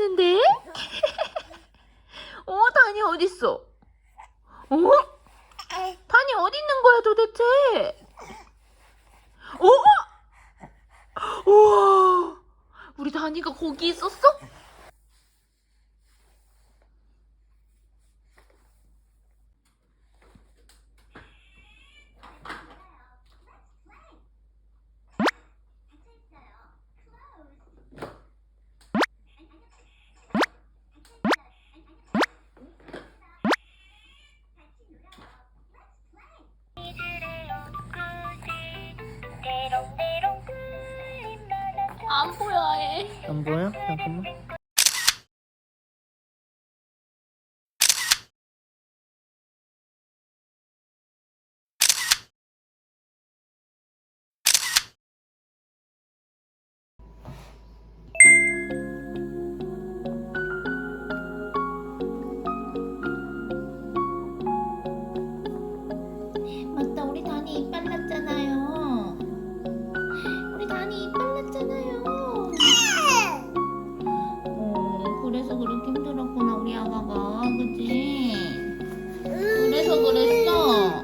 보이는데? 다니 어딨어? 다니 어디 있는 거야 도대체? 우와! 우리 다니가 거기 있었어? 안 보여 아예. 안 보여? 잠깐만. 맞다, 우리 다니 이빨 났잖아요. 우리 다니 이빨 났잖아요. 그래서 그렇게 힘들었구나 우리 아가가, 그치? 그래서 그랬어.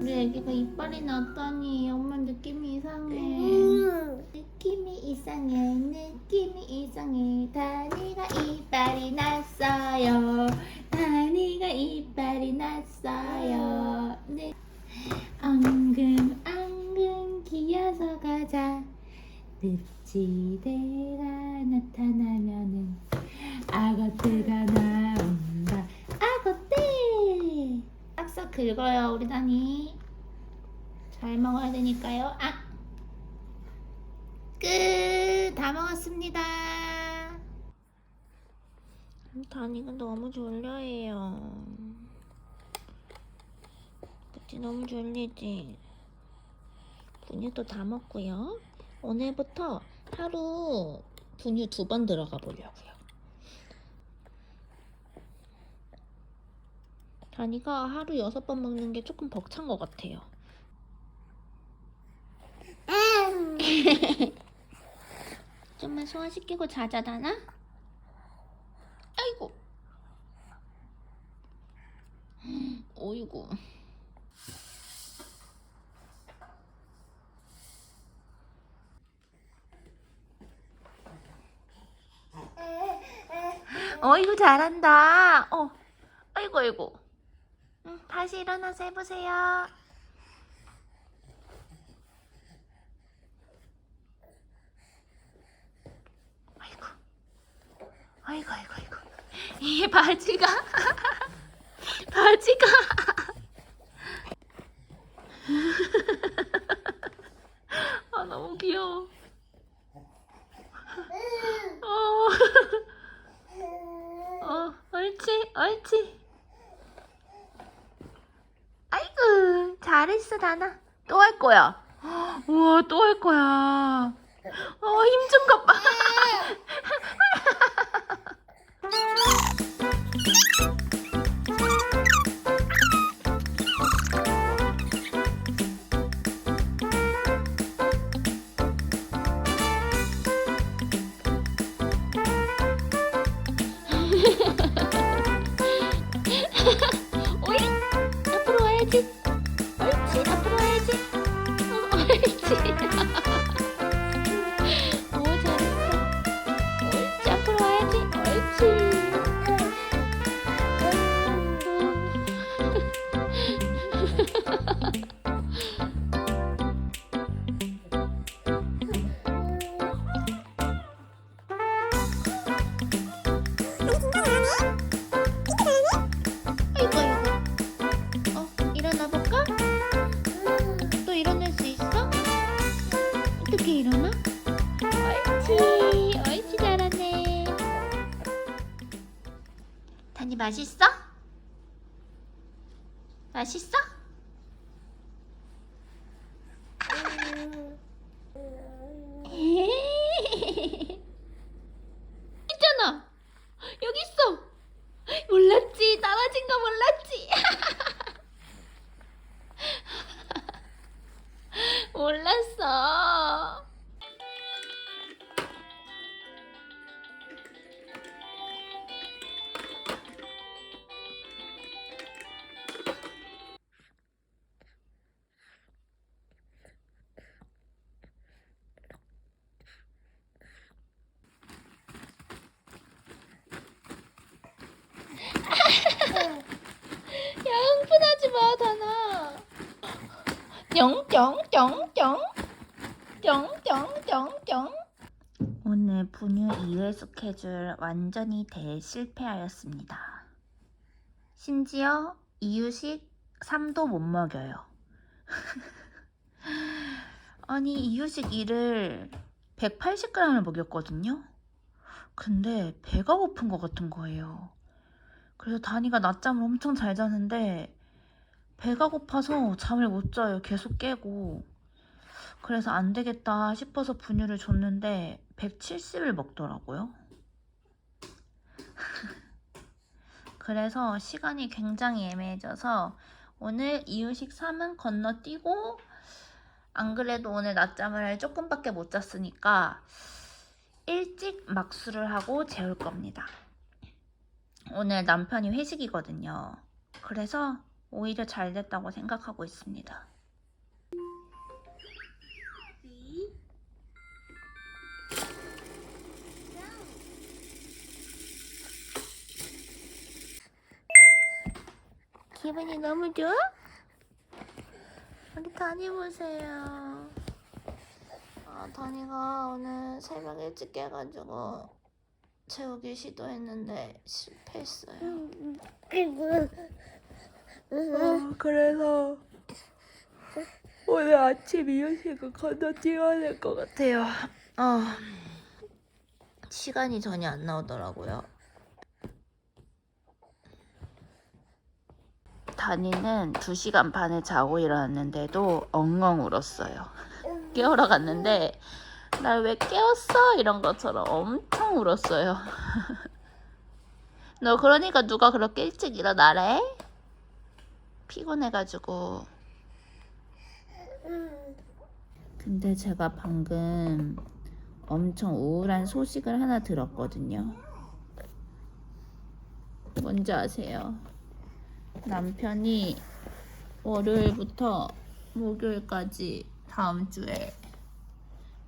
우리 애기가 이빨이 났다니 엄마 느낌이 이상해. 느낌이 이상해. 다니가 이빨이 났어요. 다니가 이빨이 났어요. 네. 앙금 기어서 가자. 늪지대가 나타나면은 악어떼가 나온다. 악어떼. 싹싹 긁어요 우리 다니. 잘 먹어야 되니까요. 끝. 다 먹었습니다. 다니가 너무 졸려해요. 그치, 너무 졸리지. 분유도 다 먹고요. 오늘부터 하루 분유 2번 들어가 보려고요. 다니가 하루 6번 먹는 게 조금 벅찬 것 같아요. 좀만 소화시키고 자자, 다나? 아이고. 어이구. 어이구, 잘한다. 아이고. 다시 일어나서 해보세요. 아이고. 이 바지가 너무 귀여워. 옳지. 아이고, 잘했어, 다나. 또 할 거야. 우와, 또 할 거야. 힘 좀 것 봐. 오이, 앞으로 와야지. 옳지, 앞으로 와야지. 옳지. 오, 잘했어. 옳지, 앞으로 와야지. 옳지. 아이고. 일어나 볼까? 또 일어날 수 있어? 어떻게 일어나? 옳지, 잘하네. 다니 맛있어? 맛있어? 있잖아. 여기 있어. 몰랐지. 떨어진 거 몰랐지. 몰랐어. 야, 흥분하지 마, 다나. 뿅뿅뿅뿅. 뿅뿅뿅뿅. 오늘 분유 2회 스케줄 완전히 대실패하였습니다. 심지어 이유식 3도 못 먹여요. 아니, 이유식 2를 180g을 먹였거든요. 근데 배가 고픈 것 같은 거예요. 그래서 다니가 낮잠을 엄청 잘 자는데 배가 고파서 잠을 못 자요. 계속 깨고. 그래서 안 되겠다 싶어서 분유를 줬는데 170을 먹더라고요. 그래서 시간이 굉장히 애매해져서 오늘 이유식 3은 건너뛰고, 안 그래도 오늘 낮잠을 조금밖에 못 잤으니까 일찍 막수를 하고 재울 겁니다. 오늘 남편이 회식이거든요. 그래서 오히려 잘 됐다고 생각하고 있습니다. 기분이 너무 좋아? 우리 다니 보세요. 다니가 오늘 새벽 일찍 깨가지고 재우기 시도했는데 실패했어요. 그래서 오늘 아침 이유식을 건너뛰어야 될 것 같아요. 시간이 전혀 안 나오더라고요. 다니는 2시간 반을 자고 일어났는데도 엉엉 울었어요. 깨우러 갔는데 날 왜 깨웠어? 이런 것처럼 엄청 울었어요. 너 그러니까 누가 그렇게 일찍 일어나래? 피곤해가지고. 근데 제가 방금 엄청 우울한 소식을 하나 들었거든요. 뭔지 아세요? 남편이 월요일부터 목요일까지 다음 주에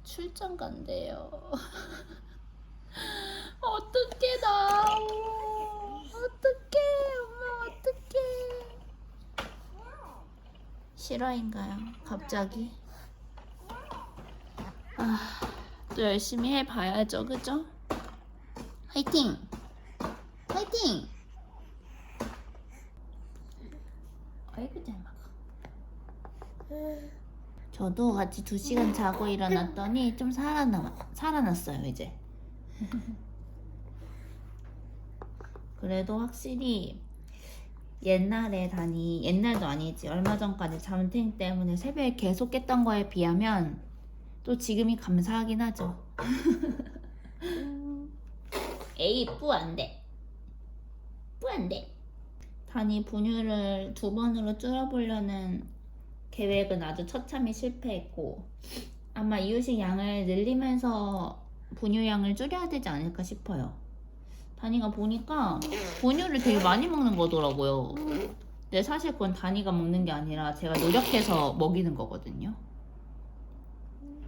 출장 간대요. 어떡해, 나. 어떡해, 엄마, 어떡해. 실화인가요? 갑자기? 또 열심히 해봐야죠, 그죠? 화이팅! 화이팅! 아이고, 잘 먹어. 저도 같이 2시간 자고 일어났더니 좀 살아났어요, 이제. 그래도 확실히 옛날도 아니지, 얼마 전까지 잠탱 때문에 새벽에 계속 깼던 거에 비하면 또 지금이 감사하긴 하죠. 에이, 뿌 안 돼. 뿌 안 돼. 다니 분유를 2번으로 줄여보려는 계획은 아주 처참히 실패했고, 아마 이유식 양을 늘리면서 분유 양을 줄여야 되지 않을까 싶어요. 다니가 보니까 분유를 되게 많이 먹는 거더라고요. 근데 사실 그건 다니가 먹는 게 아니라 제가 노력해서 먹이는 거거든요.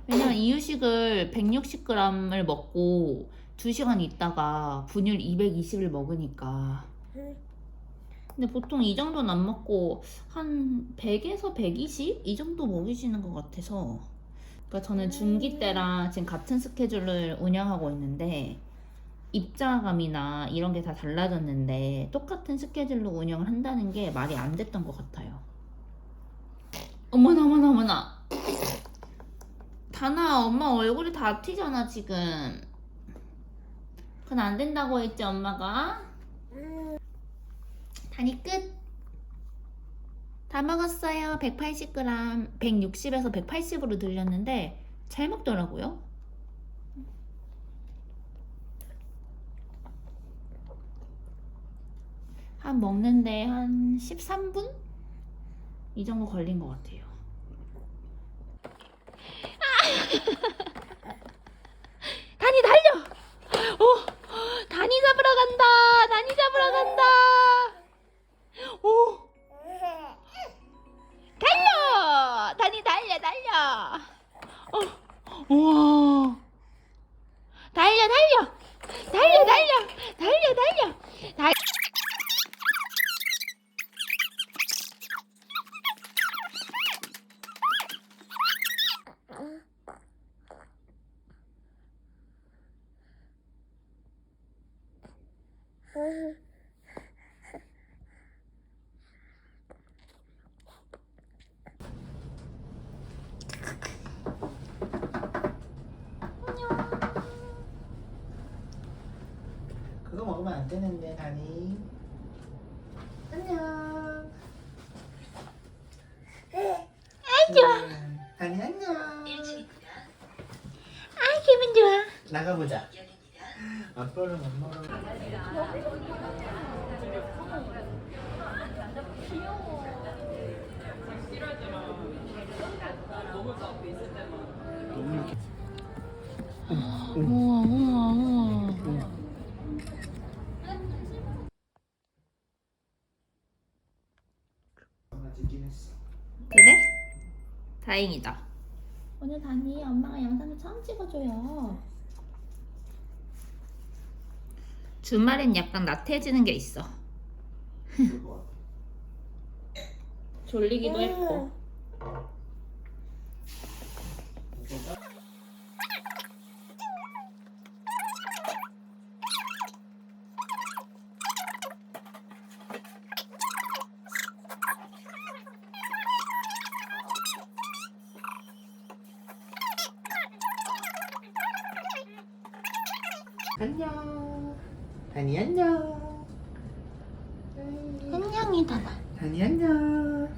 왜냐면 이유식을 160g을 먹고 2시간 있다가 분유를 220을 먹으니까. 근데 보통 이 정도는 안 먹고 한 100에서 120? 이 정도 먹이시는 것 같아서. 그러니까 저는 중기 때랑 지금 같은 스케줄을 운영하고 있는데 입자감이나 이런 게 다 달라졌는데 똑같은 스케줄로 운영을 한다는 게 말이 안 됐던 것 같아요. 어머나 어머나 어머나. 다나, 엄마 얼굴이 다 튀잖아 지금. 그건 안 된다고 했지 엄마가. 다니 끝. 다 먹었어요. 180g, 160에서 180으로 늘렸는데 잘 먹더라고요. 한 먹는데 한 13분? 이 정도 걸린 것 같아요. 다니 달려! 다니 잡으러 간다! 다니 잡으러 간다! 오! 달려! 다니 달려! 우와! 달려! 달... 그거 먹으면 안 되는데, 다니. 안녕. 좋아. 다니 안녕. 아, 기분 좋아. 나가보자. 아빠랑 엄마랑. 우와. 찍긴 했어. 그래? 다행이다. 오늘 다니 엄마가 영상을 처음 찍어줘요. 주말엔 약간 나태해지는 게 있어. 그럴 것 같아. 졸리기도 했고. 안녕. 다니 안녕. 안녕이다 나. 다니 안녕.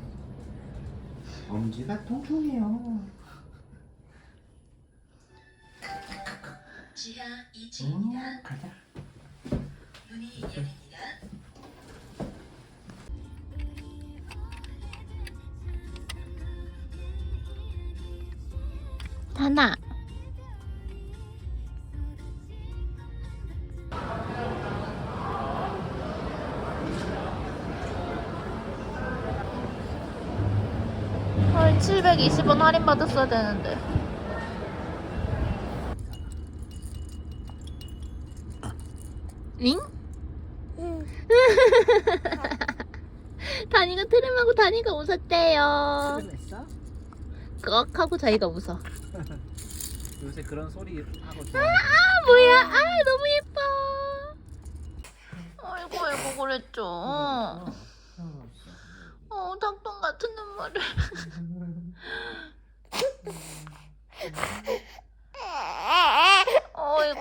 엄지가 통통해요. 지하 2층입니다. 가자. 문이 열립니다. 다나. 헐, 720원 할인 받았어야 되는데. 응? 다니가 트림하고 다니가 웃었대요. 했어? 꺽 하고 자기가 웃어. 요새 그런 소리 하고 좋아. 아 뭐야? 아 너무 예뻐. 아이고 그랬죠. 닭똥 같은 눈물을. 어이구.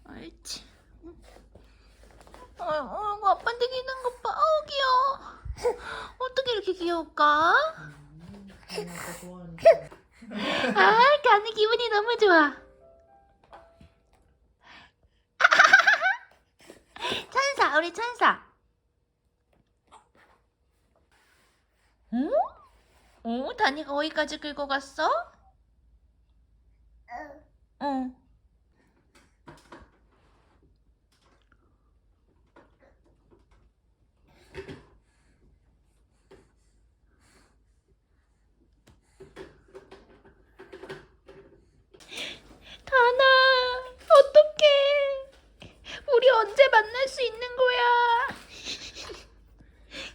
옳지. 어이구 아빠한테 기는 것 봐. 어우 귀여워. 어떻게 이렇게 귀여울까? 아, 가는 기분이 너무 좋아. 천사, 우리 천사. 응? 다니가 어디까지 긁고 갔어? 응. 다나, 어떡해. 우리 언제 만날 수 있는 거야?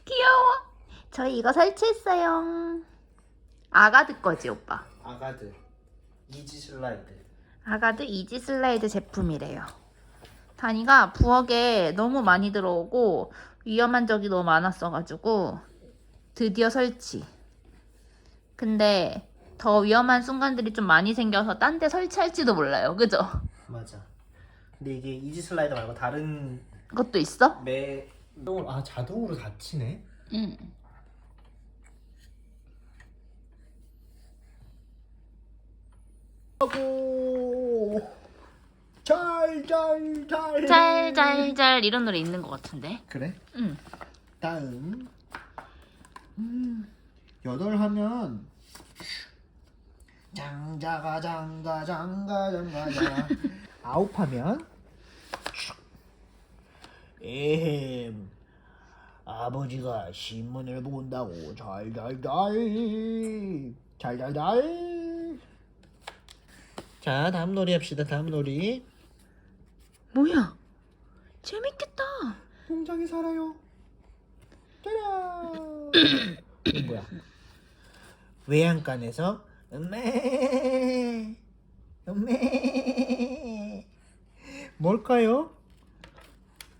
귀여워. 저희 이거 설치했어요. 아가드 거지, 오빠? 아가드 이지 슬라이드. 아가드 이지 슬라이드 제품이래요. 다니가 부엌에 너무 많이 들어오고 위험한 적이 너무 많았어가지고 드디어 설치. 근데 더 위험한 순간들이 좀 많이 생겨서 딴 데 설치할지도 몰라요. 그죠? 맞아. 근데 이게 이지 슬라이더 말고 다른 그것도 있어? 자동으로 닫히네. 응. 하고 잘잘잘 짤짤짤 이런 노래 있는 것 같은데. 그래? 응. 다음 8 하면 장자가 장가 장가 장가자 9 하면 에헴 아버지가 신문을 본다고 잘잘잘 자 다음 놀이 합시다. 다음 놀이 뭐야? 재밌겠다. 동장이 살아요. 짜란 이거 뭐야? 외양간에서 음메 뭘까요?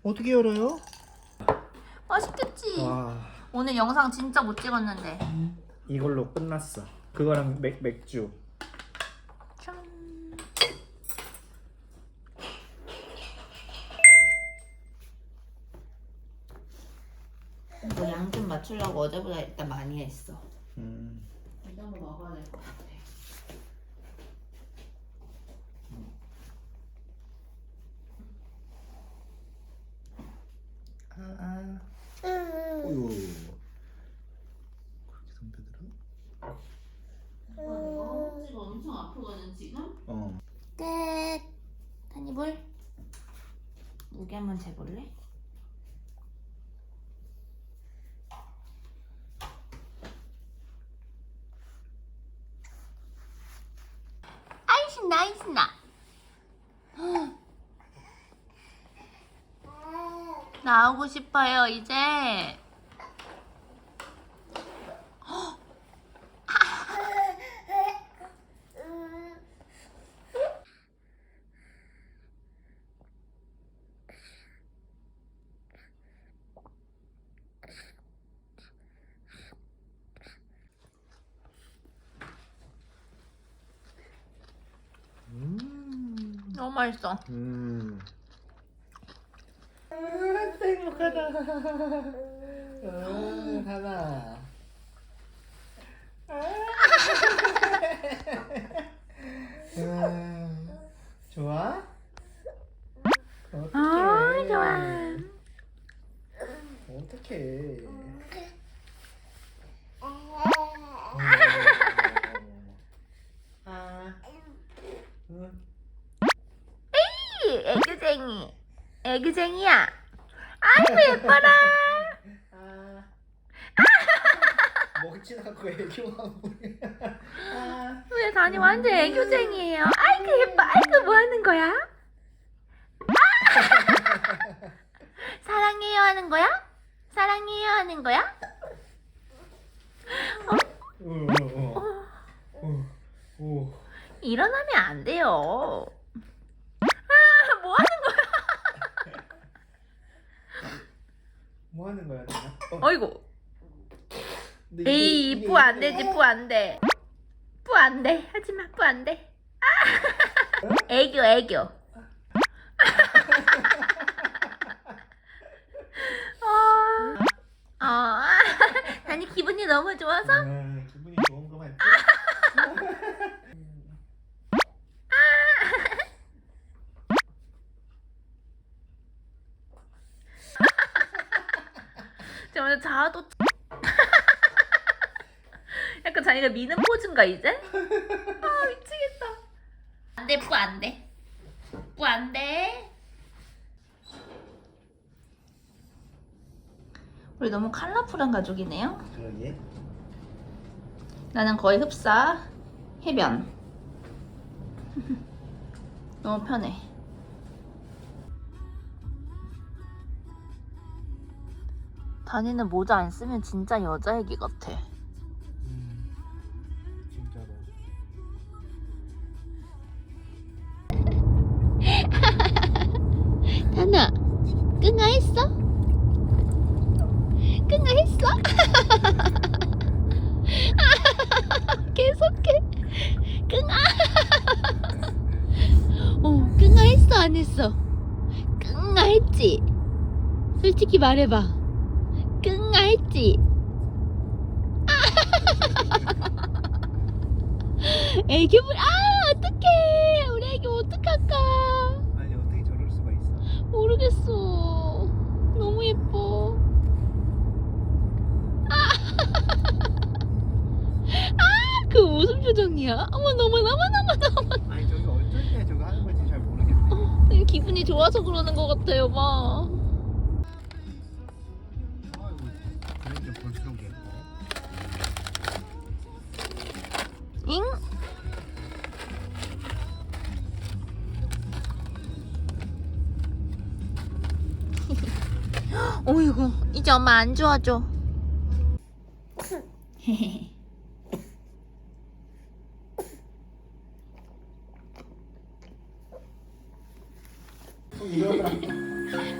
어떻게 열어요? 맛있겠지? 와 오늘 영상 진짜 못 찍었는데. 이걸로 끝났어. 그거랑 맥주. 짠. 이거 양 좀 맞추려고 어제보다 일단 많이 했어. 이 정도 먹어야 될 것 같아. 어유. 그렇게 덤벼들어? 허벅지가 엄청 아프거든 지금? 어. 끝. 한입을 무게 한번 재볼래? 아이 신나 아이 신나. 나오고 싶어요 이제. 너무 맛있어. 행복하다. 하나. 좋아? 아 좋아. 어떡해. 애교쟁이. 애교쟁이야. 아이고 예뻐라. 먹진 않고 애교하고. 왜 다니 완전 애교쟁이에요. 아이고 예뻐. 아이고 뭐 하는 거야? 사랑해요 하는 거야? 사랑해요 하는 거야? 일어나면 안 돼요. 아, 뭐 하는 거야? 뭐 하는 거야, 내가? 어이구. 근데 에이, 이게 뿌 안 되지, 뿌 안 돼. 뿌 안 돼. 하지 마, 뿌 안 돼. 아! 애교, 애교. 아니 기분이 너무 좋아서? 기분이 좋은 거만. 저 오늘 자아도 약간 자기가 미는 포즈인가 이제? 아 미치겠다. 안돼 뿌 안돼. 뿌 안돼. 우리 너무 컬러풀한 가족이네요. 그러게. 나는 거의 흡사, 해변. 너무 편해. 다니는 모자 안 쓰면 진짜 여자애기 같아. 진짜로. 다나, 끙아했어? 끙아했어? 계속해. 끙아. 오, 끙아 안 했어. 끙아 했지? 솔직히 말해봐. 끙아 했지? 애기 어떡해. 우리 애기 어떡할까. 아니 어떻게 저럴 수가 있어? 모르겠어. 너무 예뻐. 그 무슨 표정이야? 어머 너무. 아니 저기 어쩔 때 저거 하는 건지 잘 모르겠네. 기분이 좋아서 그러는 것 같아요, 봐. 아이고 그랜저 볼수록 예뻐. 잉? 어이구, 이제 엄마 안 좋아져.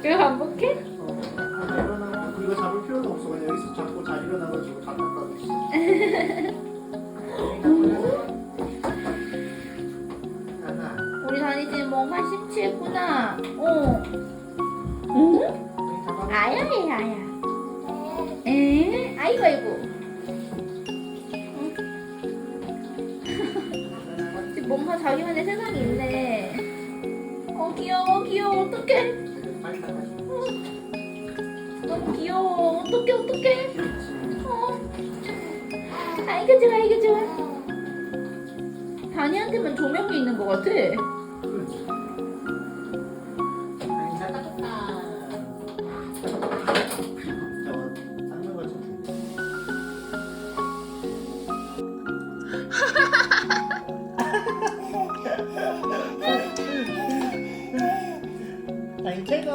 왜 반복해? 일어나고 이거 잡을 필요도 없어. 그냥 여기서 잡고 잘 일어나가지고 다 닦아도 있어. 하나. 우리 다니지 뭐 87했구나. 응? 아야. 에? 아이고. 지금 뭔가 자기만의 세상이 있네. 귀여워. 어떡해. 빨리 닦아줘. 너무 귀여워. 어떡해. 귀엽지. 아이고 좋아. 다니한테만 조명이 있는 것 같아. 그렇지. 아니 잘 닦았다. 저거 닦는 거 좀. 아니 최고.